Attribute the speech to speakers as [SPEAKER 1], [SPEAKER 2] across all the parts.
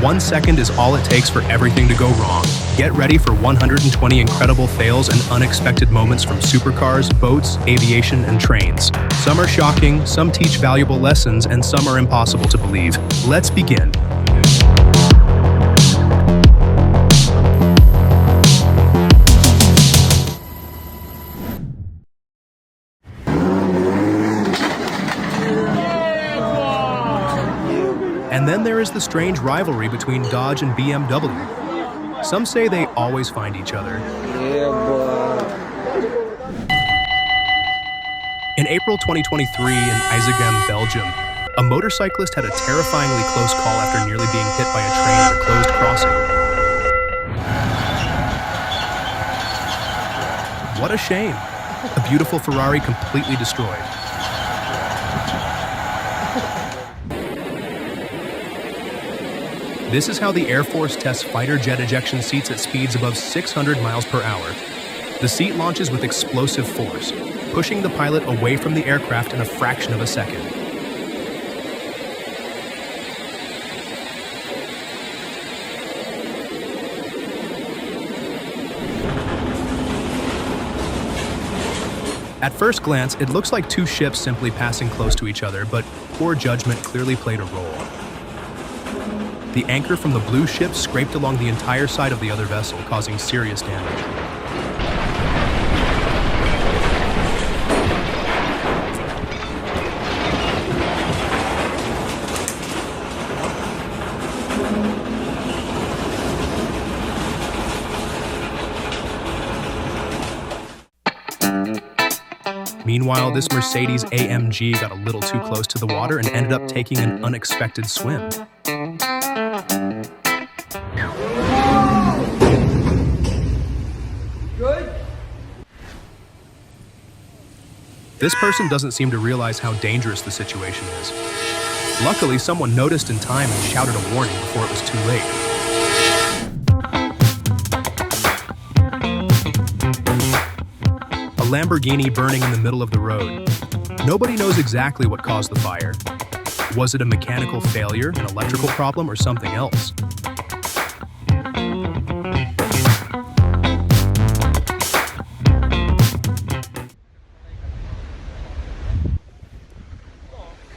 [SPEAKER 1] 1 second is all it takes for everything to go wrong. Get ready for 120 incredible fails and unexpected moments from supercars, boats, aviation, and trains. Some are shocking, some teach valuable lessons, and some are impossible to believe. Let's begin. And then there is the strange rivalry between Dodge and BMW. Some say they always find each other. In April 2023 in Aviation, Belgium, a motorcyclist had a terrifyingly close call after nearly being hit by a train at a closed crossing. What a shame. A beautiful Ferrari completely destroyed. This is how the Air Force tests fighter jet ejection seats at speeds above 600 miles per hour. The seat launches with explosive force, pushing the pilot away from the aircraft in a fraction of a second. At first glance, it looks like two ships simply passing close to each other, but poor judgment clearly played a role. The anchor from the blue ship scraped along the entire side of the other vessel, causing serious damage. Meanwhile, this Mercedes AMG got a little too close to the water and ended up taking an unexpected swim. This person doesn't seem to realize how dangerous the situation is. Luckily, someone noticed in time and shouted a warning before it was too late. A Lamborghini burning in the middle of the road. Nobody knows exactly what caused the fire. Was it a mechanical failure, an electrical problem, or something else?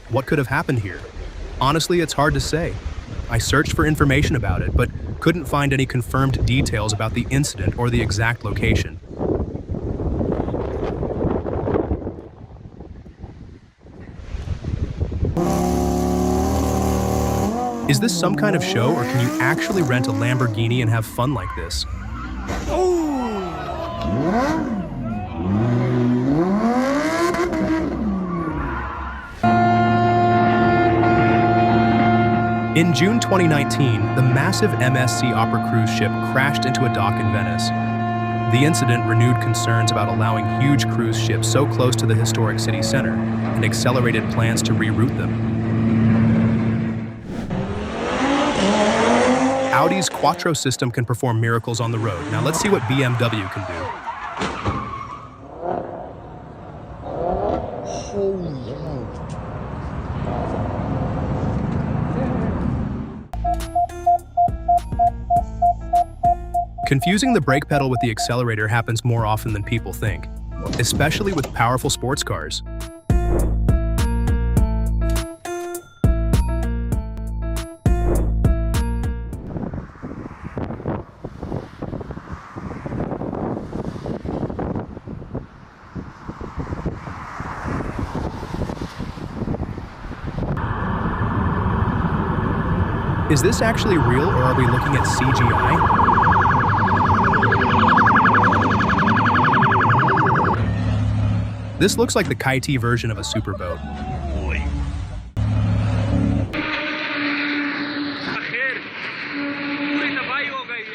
[SPEAKER 1] What could have happened here? Honestly, it's hard to say. I searched for information about it, but couldn't find any confirmed details about the incident or the exact location. Is this some kind of show, or can you actually rent a Lamborghini and have fun like this? In June 2019, the massive MSC Opera cruise ship crashed into a dock in Venice. The incident renewed concerns about allowing huge cruise ships so close to the historic city center and accelerated plans to reroute them. Audi's Quattro system can perform miracles on the road. Now let's see what BMW can do. Confusing the brake pedal with the accelerator happens more often than people think, especially with powerful sports cars. Is this actually real, or are we looking at CGI? This looks like the kitey version of a superboat.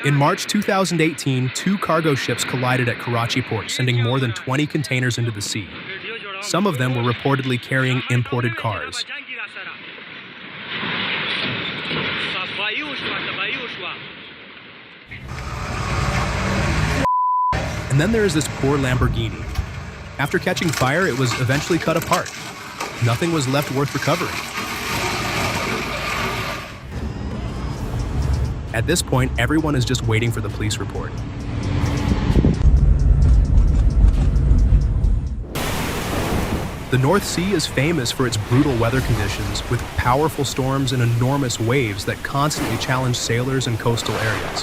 [SPEAKER 1] In March 2018, two cargo ships collided at Karachi port, sending more than 20 containers into the sea. Some of them were reportedly carrying imported cars. And then there is this poor Lamborghini. After catching fire, it was eventually cut apart. Nothing was left worth recovering. At this point, everyone is just waiting for the police report. The North Sea is famous for its brutal weather conditions, with powerful storms and enormous waves that constantly challenge sailors in coastal areas.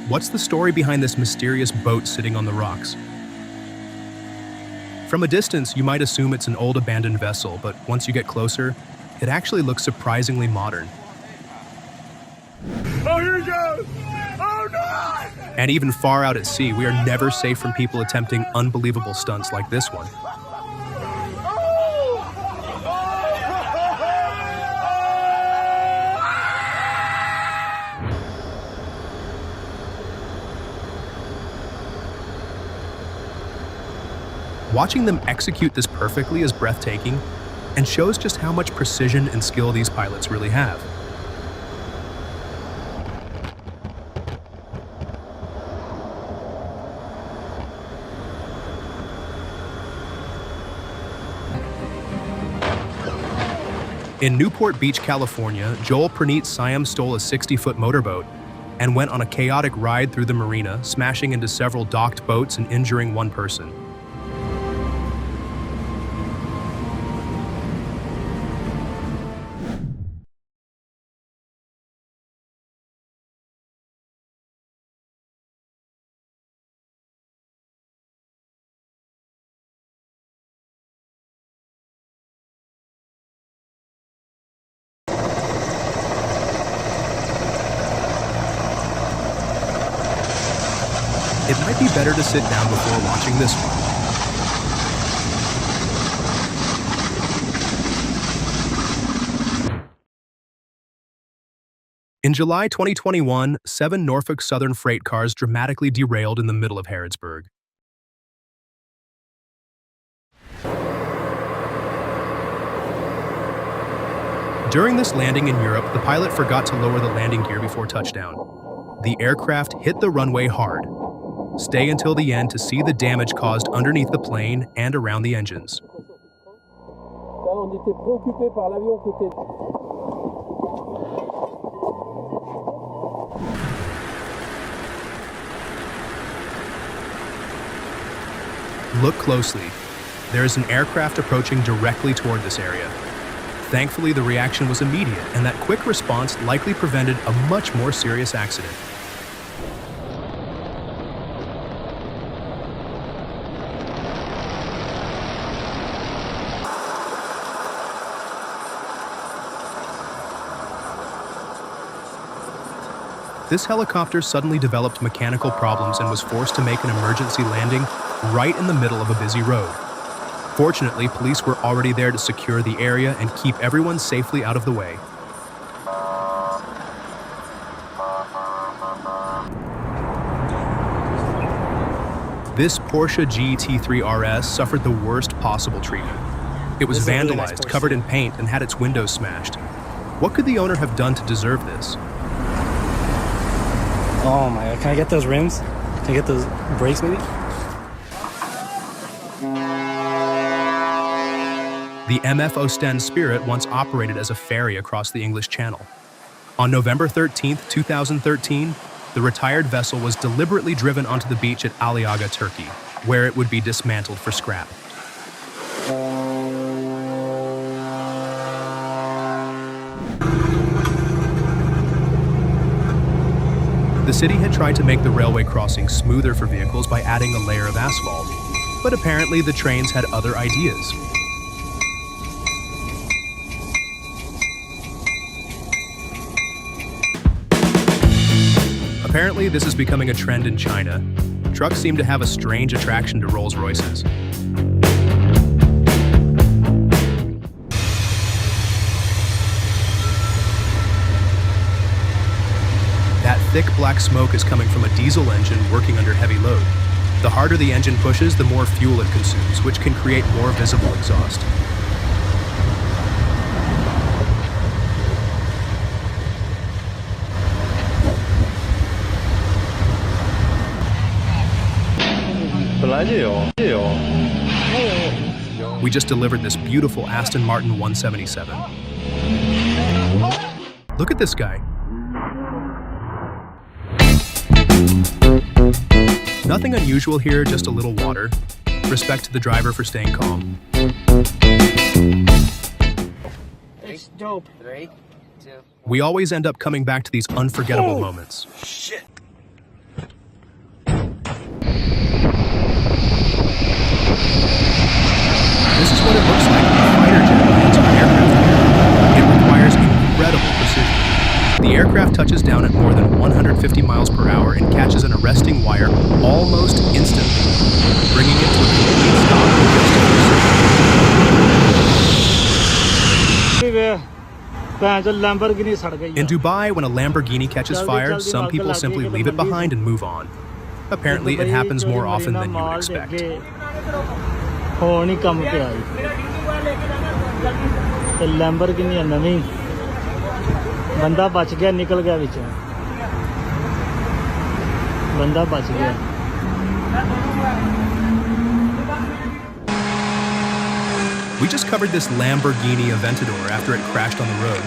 [SPEAKER 1] What's the story behind this mysterious boat sitting on the rocks? From a distance, you might assume it's an old abandoned vessel, but once you get closer, it actually looks surprisingly modern.
[SPEAKER 2] Oh, here it goes! Oh, no!
[SPEAKER 1] And even far out at sea, we are never safe from people attempting unbelievable stunts like this one. Watching them execute this perfectly is breathtaking and shows just how much precision and skill these pilots really have. In Newport Beach, California, Joel Praneet Siam stole a 60-foot motorboat and went on a chaotic ride through the marina, smashing into several docked boats and injuring one person. It might be better to sit down before watching this one. In July 2021, 7 Norfolk Southern freight cars dramatically derailed in the middle of Harrodsburg. During this landing in Europe, the pilot forgot to lower the landing gear before touchdown. The aircraft hit the runway hard. Stay until the end to see the damage caused underneath the plane and around the engines. Look closely. There is an aircraft approaching directly toward this area. Thankfully, the reaction was immediate, and that quick response likely prevented a much more serious accident. This helicopter suddenly developed mechanical problems and was forced to make an emergency landing right in the middle of a busy road. Fortunately, police were already there to secure the area and keep everyone safely out of the way. This Porsche GT3 RS suffered the worst possible treatment. It was vandalized, covered in paint, and had its windows smashed. What could the owner have done to deserve this?
[SPEAKER 3] Oh my god, can I get those rims? Can I get those brakes maybe?
[SPEAKER 1] The MF Ostend Spirit once operated as a ferry across the English Channel. On November 13, 2013, the retired vessel was deliberately driven onto the beach at Aliaga, Turkey, where it would be dismantled for scrap. The city had tried to make the railway crossing smoother for vehicles by adding a layer of asphalt, but apparently the trains had other ideas. Apparently, this is becoming a trend in China. Trucks seem to have a strange attraction to Rolls-Royces. That thick black smoke is coming from a diesel engine working under heavy load. The harder the engine pushes, the more fuel it consumes, which can create more visible exhaust. We just delivered this beautiful Aston Martin 177. Look at this guy. Nothing unusual here, just a little water. Respect to the driver for staying calm.
[SPEAKER 4] It's dope. 3, 2.
[SPEAKER 1] We always end up coming back to these unforgettable moments.
[SPEAKER 2] Shit.
[SPEAKER 1] This is what it looks like when a fighter jet lands on an aircraft carrier. It requires incredible precision. The aircraft touches down at more than 150 miles per hour and catches an arresting wire almost instantly, bringing it to a complete stop in just a few seconds. In Dubai, when a Lamborghini catches fire, some people simply leave it behind and move on. Apparently, it happens more often than you would expect.
[SPEAKER 3] Lamborghini नवी बंदा बच गया निकल गया विचों बंदा बच गया
[SPEAKER 1] We just covered this Lamborghini Aventador after it crashed on the road.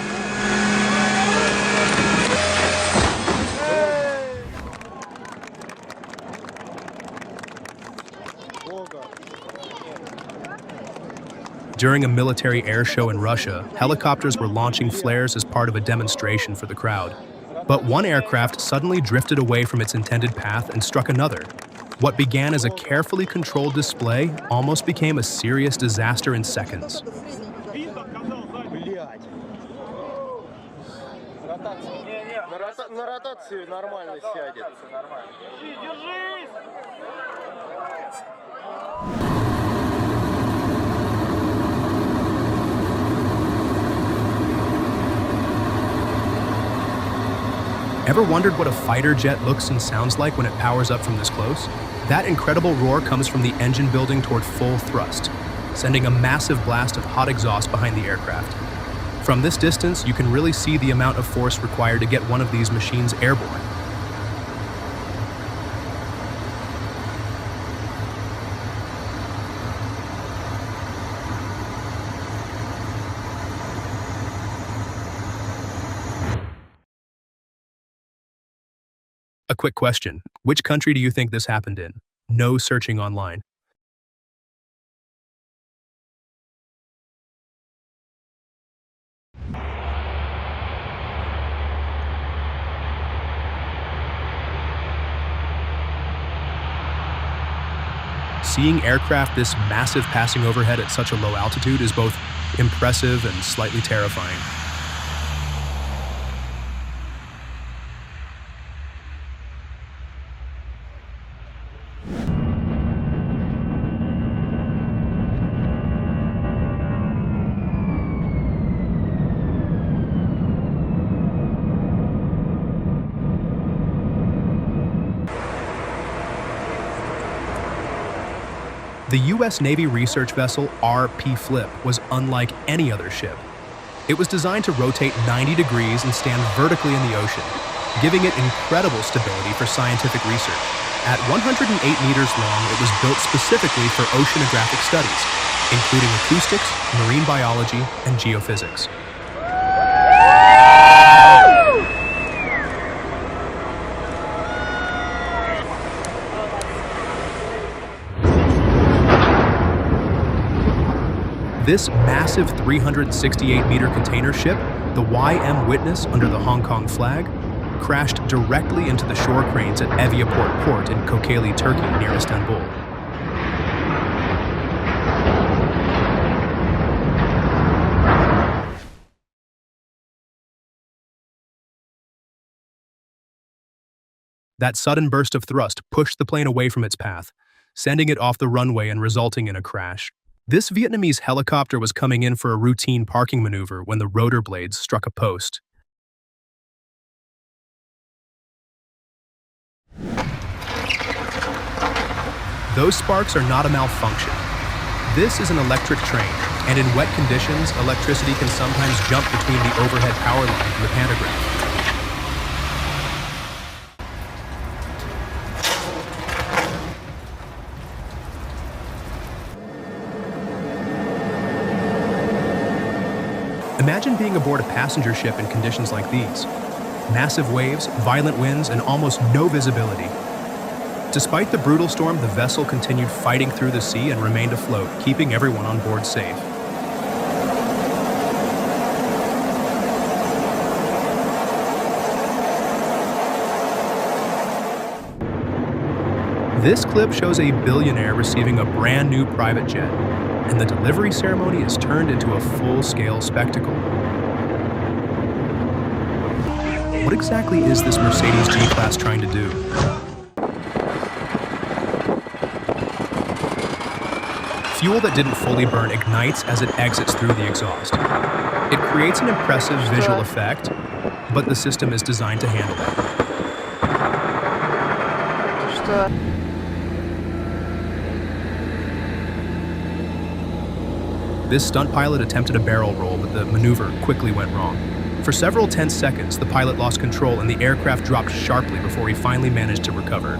[SPEAKER 1] During a military air show in Russia, helicopters were launching flares as part of a demonstration for the crowd. But one aircraft suddenly drifted away from its intended path and struck another. What began as a carefully controlled display almost became a serious disaster in seconds.
[SPEAKER 2] На ротацию нормально сядет.
[SPEAKER 1] Ever wondered what a fighter jet looks and sounds like when it powers up from this close? That incredible roar comes from the engine building toward full thrust, sending a massive blast of hot exhaust behind the aircraft. From this distance, you can really see the amount of force required to get one of these machines airborne. A quick question. Which country do you think this happened in? No searching online. Seeing aircraft this massive passing overhead at such a low altitude is both impressive and slightly terrifying. The U.S. Navy research vessel RP Flip was unlike any other ship. It was designed to rotate 90 degrees and stand vertically in the ocean, giving it incredible stability for scientific research. At 108 meters long, it was built specifically for oceanographic studies, including acoustics, marine biology, and geophysics. This massive 368-meter container ship, the YM Witness under the Hong Kong flag, crashed directly into the shore cranes at Aviation port in Kocaeli, Turkey, near Istanbul. That sudden burst of thrust pushed the plane away from its path, sending it off the runway and resulting in a crash. This Vietnamese helicopter was coming in for a routine parking maneuver when the rotor blades struck a post. Those sparks are not a malfunction. This is an electric train, and in wet conditions, electricity can sometimes jump between the overhead power line and the pantograph. Imagine being aboard a passenger ship in conditions like these. Massive waves, violent winds, and almost no visibility. Despite the brutal storm, the vessel continued fighting through the sea and remained afloat, keeping everyone on board safe. This clip shows a billionaire receiving a brand new private jet, and the delivery ceremony is turned into a full-scale spectacle. What exactly is this Mercedes G-Class trying to do? Fuel that didn't fully burn ignites as it exits through the exhaust. It creates an impressive visual effect, but the system is designed to handle it. This stunt pilot attempted a barrel roll, but the maneuver quickly went wrong. For several tense seconds, the pilot lost control and the aircraft dropped sharply before he finally managed to recover.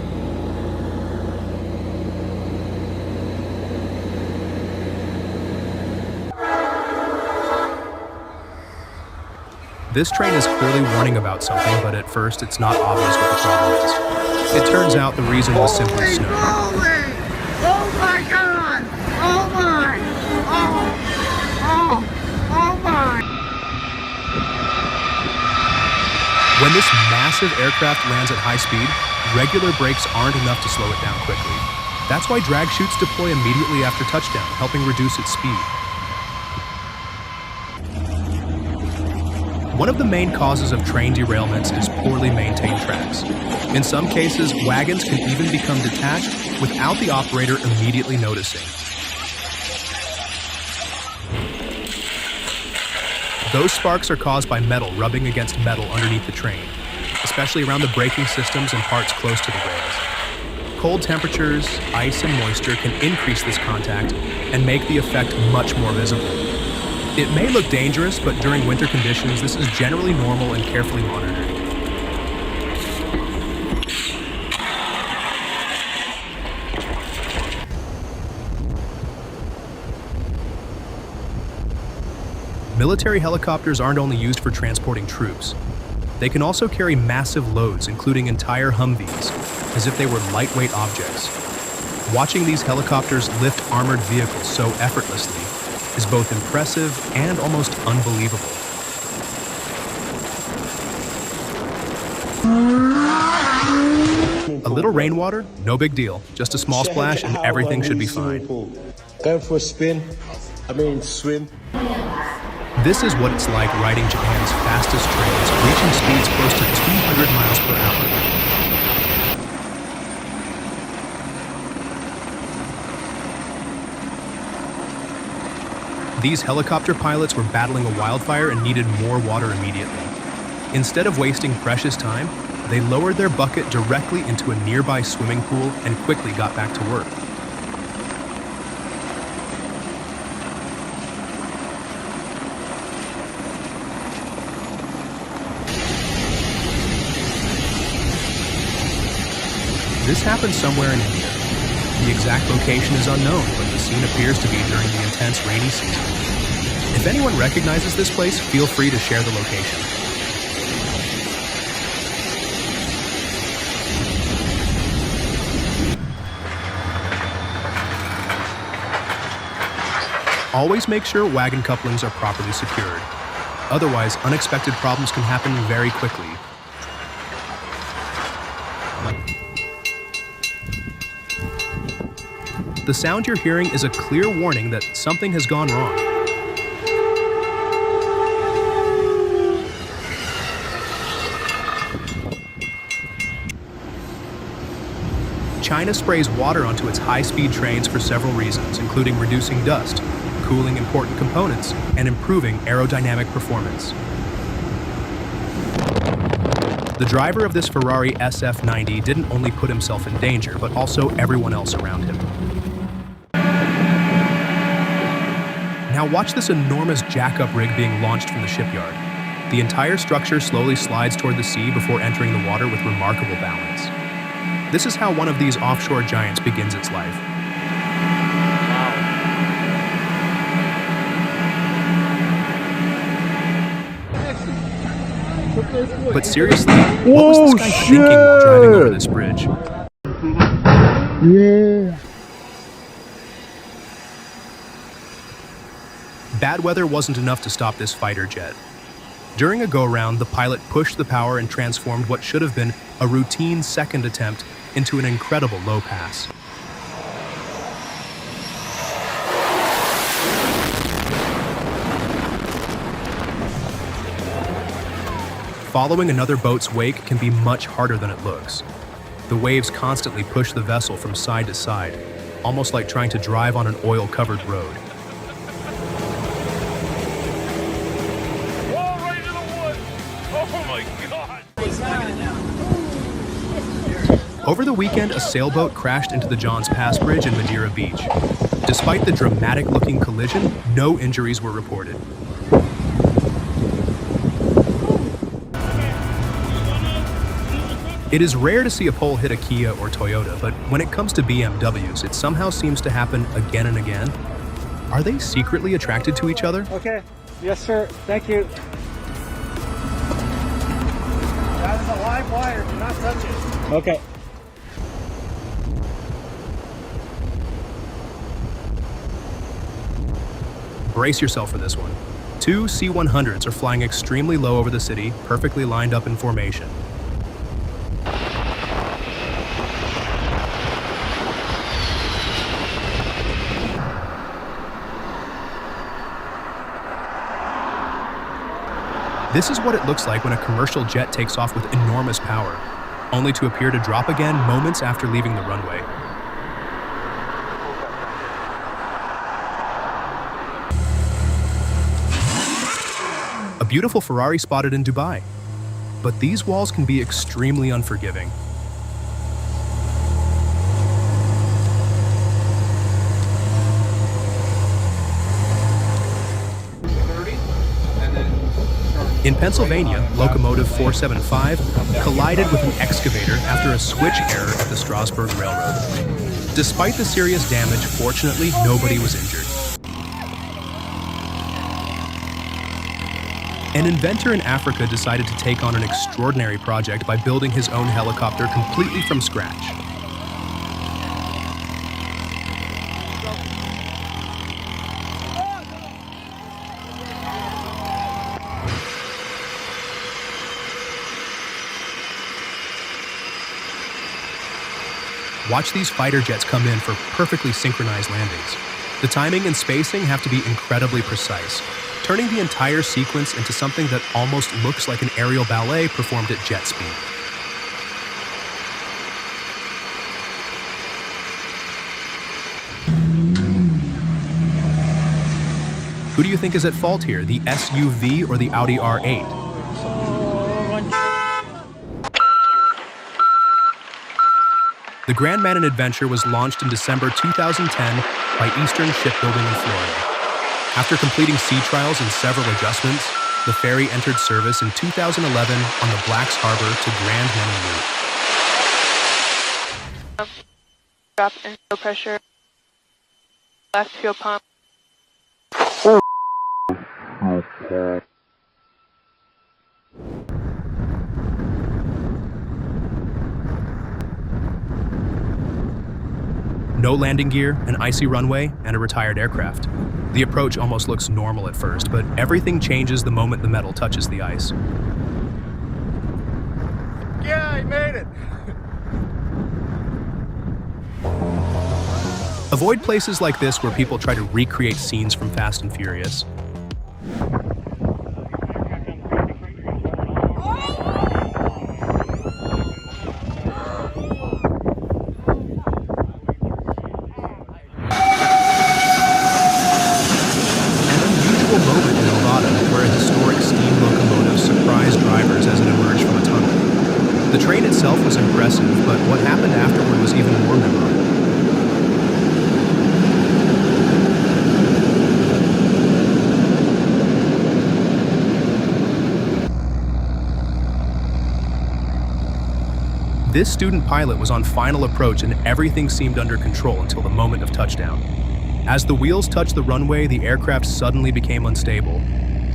[SPEAKER 1] This train is clearly warning about something, but at first it's not obvious what the problem is. It turns out the reason was simply snow.
[SPEAKER 2] Oh my God! Oh my! Oh my!
[SPEAKER 1] When this massive aircraft lands at high speed, regular brakes aren't enough to slow it down quickly. That's why drag chutes deploy immediately after touchdown, helping reduce its speed. One of the main causes of train derailments is poorly maintained tracks. In some cases, wagons can even become detached without the operator immediately noticing. Those sparks are caused by metal rubbing against metal underneath the train, especially around the braking systems and parts close to the rails. Cold temperatures, ice, and moisture can increase this contact and make the effect much more visible. It may look dangerous, but during winter conditions, this is generally normal and carefully monitored. Military helicopters aren't only used for transporting troops. They can also carry massive loads, including entire Humvees, as if they were lightweight objects. Watching these helicopters lift armored vehicles so effortlessly is both impressive and almost unbelievable. A little rainwater? No big deal. Just a small splash and everything should be fine.
[SPEAKER 2] Going for a spin. Swim.
[SPEAKER 1] This is what it's like riding Japan's fastest trains, reaching speeds close to 200 miles per hour. These helicopter pilots were battling a wildfire and needed more water immediately. Instead of wasting precious time, they lowered their bucket directly into a nearby swimming pool and quickly got back to work. This happened somewhere in India. The exact location is unknown, but the scene appears to be during the intense rainy season. If anyone recognizes this place, feel free to share the location. Always make sure wagon couplings are properly secured. Otherwise, unexpected problems can happen very quickly. The sound you're hearing is a clear warning that something has gone wrong. China sprays water onto its high-speed trains for several reasons, including reducing dust, cooling important components, and improving aerodynamic performance. The driver of this Ferrari SF90 didn't only put himself in danger, but also everyone else around him. Now watch this enormous jack-up rig being launched from the shipyard. The entire structure slowly slides toward the sea before entering the water with remarkable balance. This is how one of these offshore giants begins its life. But seriously, what was this guy thinking while driving over this bridge?
[SPEAKER 2] Yeah.
[SPEAKER 1] Bad weather wasn't enough to stop this fighter jet. During a go-round, the pilot pushed the power and transformed what should have been a routine second attempt into an incredible low pass. Following another boat's wake can be much harder than it looks. The waves constantly push the vessel from side to side, almost like trying to drive on an oil-covered road. Over the weekend, a sailboat crashed into the Johns Pass Bridge in Madeira Beach. Despite the dramatic-looking collision, no injuries were reported. It is rare to see a pole hit a Kia or Toyota, but when it comes to BMWs, it somehow seems to happen again and again. Are they secretly attracted to each other?
[SPEAKER 3] Okay. Yes, sir. Thank you.
[SPEAKER 4] That is a live wire. Do not touch it.
[SPEAKER 3] Okay.
[SPEAKER 1] Brace yourself for this one. Two C-100s are flying extremely low over the city, perfectly lined up in formation. This is what it looks like when a commercial jet takes off with enormous power, only to appear to drop again moments after leaving the runway. A beautiful Ferrari spotted in Dubai. But these walls can be extremely unforgiving. In Pennsylvania, locomotive 475 collided with an excavator after a switch error at the Strasburg Railroad. Despite the serious damage, fortunately, nobody was injured. An inventor in Africa decided to take on an extraordinary project by building his own helicopter completely from scratch. Watch these fighter jets come in for perfectly synchronized landings. The timing and spacing have to be incredibly precise, turning the entire sequence into something that almost looks like an aerial ballet performed at jet speed. Who do you think is at fault here, the SUV or the Audi R8? The Grand Manan Adventure was launched in December 2010 by Eastern Shipbuilding in Florida. After completing sea trials and several adjustments, the ferry entered service in 2011 on the Blacks Harbor to Grand Manan route.
[SPEAKER 5] Drop in fuel pressure. Left fuel pump. No landing gear, an icy runway, and a retired aircraft. The approach almost looks normal at first, but everything changes the moment the metal touches the ice.
[SPEAKER 4] Yeah, I made it.
[SPEAKER 1] Avoid places like this where people try to recreate scenes from Fast and Furious. The train itself was impressive, but what happened afterward was even more memorable. This student pilot was on final approach and everything seemed under control until the moment of touchdown. As the wheels touched the runway, the aircraft suddenly became unstable.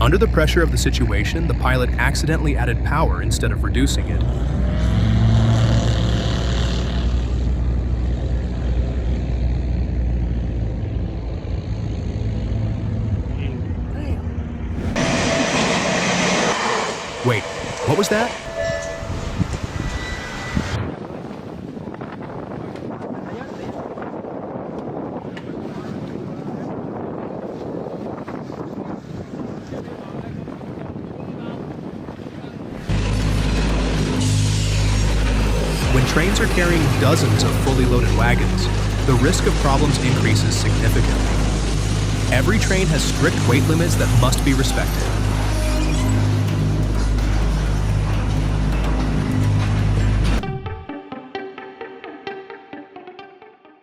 [SPEAKER 5] Under the pressure of the situation, the pilot accidentally added power instead of reducing it. Wait, what was that? When trains are carrying dozens of fully loaded wagons, the risk of problems increases significantly. Every train has strict weight limits that must be respected.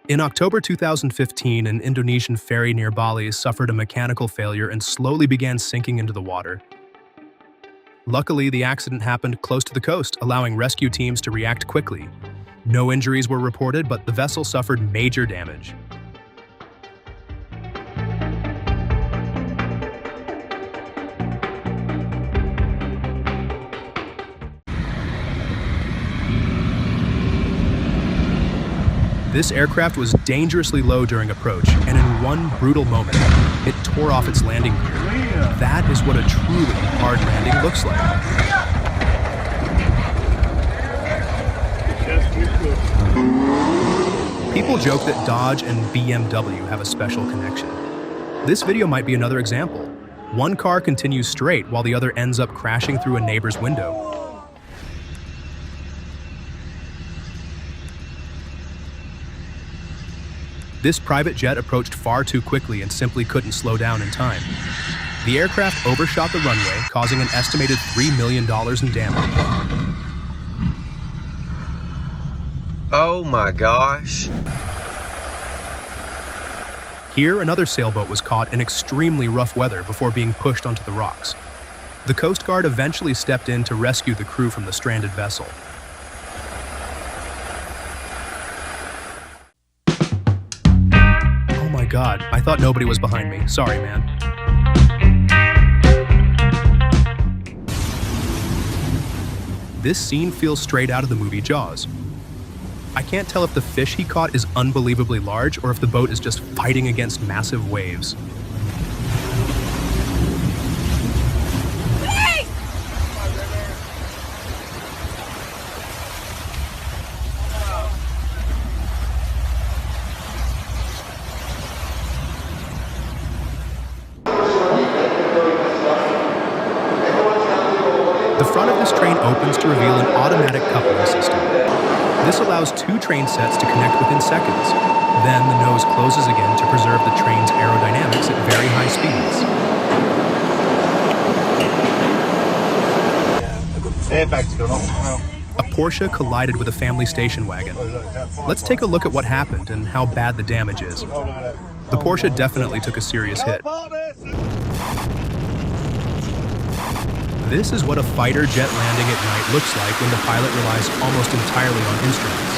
[SPEAKER 5] In October 2015, an Indonesian ferry near Bali suffered a mechanical failure and slowly began sinking into the water. Luckily, the accident happened close to the coast, allowing rescue teams to react quickly. No injuries were reported, but the vessel suffered major damage. This aircraft was dangerously low during approach, and in one brutal moment, it tore off its landing gear. That is what a truly hard landing looks like. People joke that Dodge and BMW have a special connection. This video might be another example. One car continues straight while the other ends up crashing through a neighbor's window. This private jet approached far too quickly and simply couldn't slow down in time. The aircraft overshot the runway, causing an estimated $3 million in damage.
[SPEAKER 6] Oh my gosh.
[SPEAKER 5] Here, another sailboat was caught in extremely rough weather before being pushed onto the rocks. The Coast Guard eventually stepped in to rescue the crew from the stranded vessel. Oh my God, I thought nobody was behind me. Sorry, man. This scene feels straight out of the movie Jaws. I can't tell if the fish he caught is unbelievably large or if the boat is just fighting against massive waves. The front of this train opens to reveal an automatic coupling system. This allows two train sets to connect within seconds. Then the nose closes again to preserve the train's aerodynamics at very high speeds. A Porsche collided with a family station wagon. Let's take a look at what happened and how bad the damage is. The Porsche definitely took a serious hit. This is what a fighter jet landing at night looks like when the pilot relies almost entirely on instruments.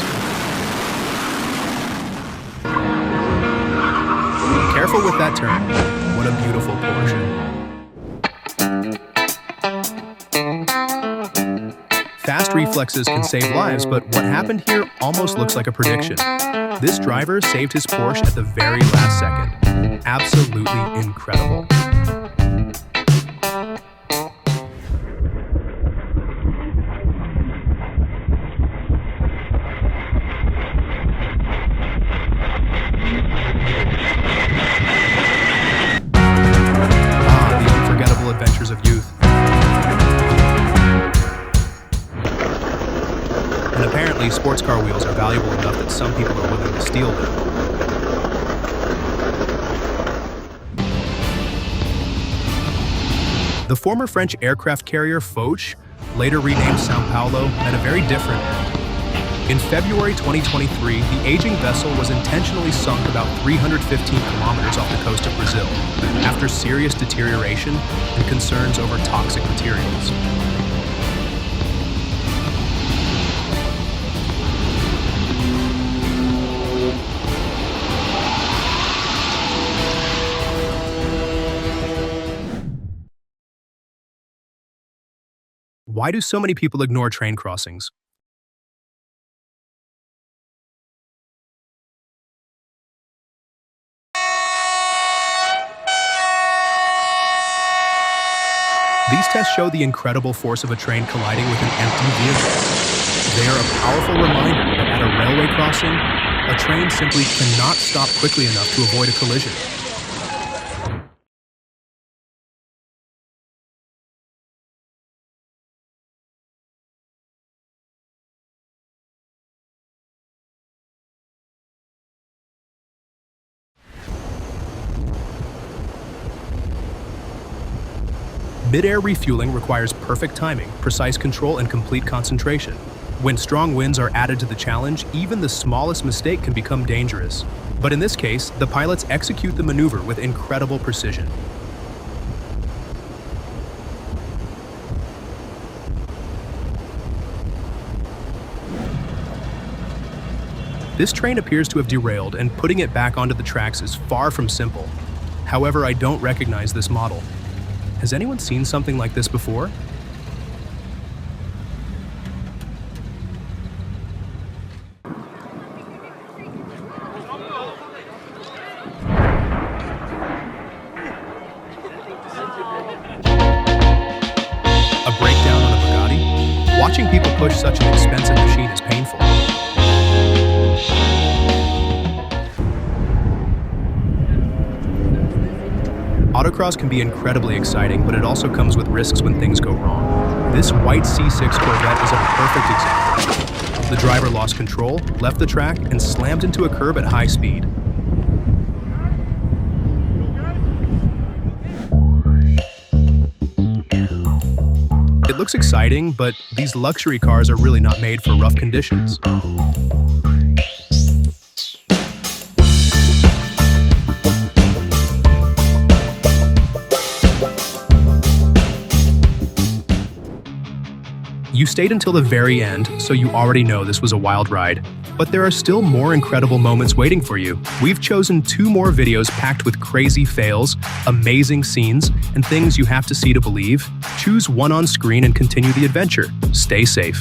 [SPEAKER 5] Careful with that turn. What a beautiful Porsche. Fast reflexes can save lives, but what happened here almost looks like a prediction. This driver saved his Porsche at the very last second. Absolutely incredible. Adventures of youth. And apparently, sports car wheels are valuable enough that some people are willing to steal them. The former French aircraft carrier Foch, later renamed São Paulo, had a very different end. In February 2023, the aging vessel was intentionally sunk about 315 kilometers off the coast of Brazil, after serious deterioration and concerns over toxic materials. Why do so many people ignore train crossings? These tests show the incredible force of a train colliding with an empty vehicle. They are a powerful reminder that at a railway crossing, a train simply cannot stop quickly enough to avoid a collision. Mid-air refueling requires perfect timing, precise control, and complete concentration. When strong winds are added to the challenge, even the smallest mistake can become dangerous. But in this case, the pilots execute the maneuver with incredible precision. This train appears to have derailed, and putting it back onto the tracks is far from simple. However, I don't recognize this model. Has anyone seen something like this before? A breakdown on a Bugatti? Watching people push such an expensive machine is painful. Autocross can be incredibly exciting, but it also comes with risks when things go wrong. This white C6 Corvette is a perfect example. The driver lost control, left the track, and slammed into a curb at high speed. It looks exciting, but these luxury cars are really not made for rough conditions. You stayed until the very end, so you already know this was a wild ride. But there are still more incredible moments waiting for you. We've chosen 2 more videos packed with crazy fails, amazing scenes, and things you have to see to believe. Choose one on screen and continue the adventure. Stay safe.